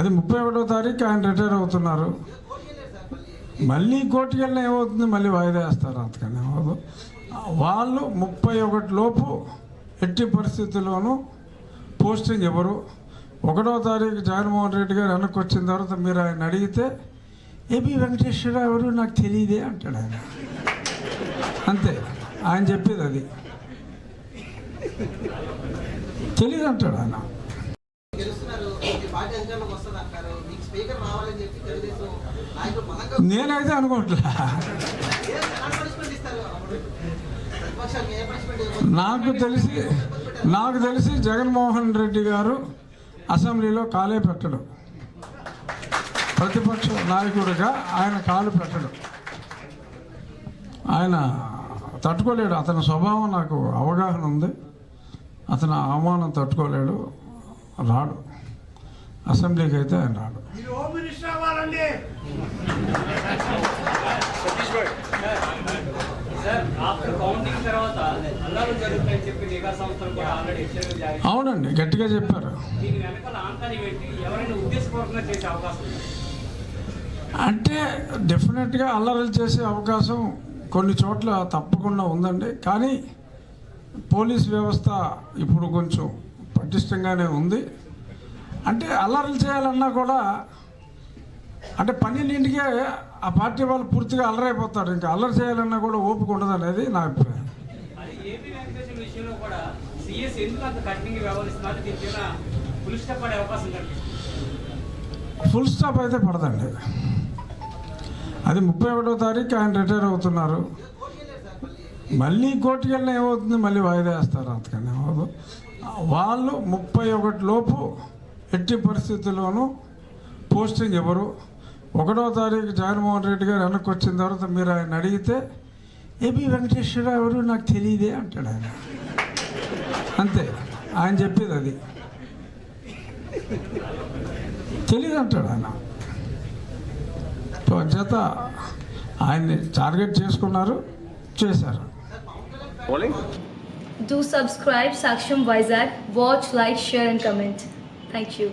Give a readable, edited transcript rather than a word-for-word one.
అది 31వ తారీఖు ఆయన రిటైర్ అవుతున్నారు. మళ్ళీ కోర్టుకి వెళ్ళినా ఏమవుతుంది, మళ్ళీ వాయిదా వేస్తారు. అంతకన్నా అవ్వదు. వాళ్ళు 31 లోపు ఎట్టి పరిస్థితుల్లోనూ పోస్టింగ్ ఇవ్వరు. 1వ తారీఖు జగన్మోహన్ రెడ్డి గారు వెనక్కి వచ్చిన తర్వాత మీరు ఆయన అడిగితే ఏబి వెంకటేశ్వరరావు ఎవరు నాకు తెలియదే అంటాడు ఆయన. అంతే ఆయన చెప్పేది, అది తెలియదు అంటాడు ఆయన. నేనైతే అనుకోవట్లే. నాకు తెలిసి జగన్మోహన్ రెడ్డి గారు అసెంబ్లీలో కాలే పెట్టడు. ప్రతిపక్ష నాయకుడిగా ఆయన కాలు పెట్టడు. ఆయన తట్టుకోలేడు. అతని స్వభావం నాకు అవగాహన ఉంది. అతను అవమానం తట్టుకోలేడు, రాడు. అసెంబ్లీకి అయితే ఆయన రాడు. అవునండి, గట్టిగా చెప్పారు. అంటే డెఫినెట్గా అల్లర్లు చేసే అవకాశం కొన్ని చోట్ల తప్పకుండా ఉందండి. కానీ పోలీస్ వ్యవస్థ ఇప్పుడు కొంచెం పటిష్టంగానే ఉంది. అంటే అల్లర్లు చేయాలన్నా కూడా అంటే 12ంటికే ఆ పార్టీ వాళ్ళు పూర్తిగా అల్లరైపోతారు. ఇంకా అల్లరి చేయాలన్నా కూడా ఓపిక ఉండదు అనేది నా అభిప్రాయం. ఫుల్ స్టాప్ అయితే పడదండి. అది 31వ తారీఖు ఆయన రిటైర్ అవుతున్నారు. మళ్ళీ కోర్టుకి వెళ్ళినా ఏమవుతుంది, మళ్ళీ వాయిదా వేస్తారు. అంతకన్నా అవ్వదు. వాళ్ళు 31 లోపు ఎట్టి పరిస్థితుల్లోనూ పోస్టింగ్ ఇవ్వరు. 1వ తారీఖు జగన్మోహన్ రెడ్డి గారు వెనక్కి వచ్చిన తర్వాత మీరు ఆయన అడిగితే ఏబి వెంకటేశ్వరరావు ఎవరు నాకు తెలియదే అంటాడు ఆయన. అంతే ఆయన చెప్పేది, అది తెలియదు అంటాడు ఆయన. చేత ఆయన్ని టార్గెట్ చేసుకున్నారు, చేశారు. Do subscribe Saksham Vizag. Watch, like, share and comment. Thank you.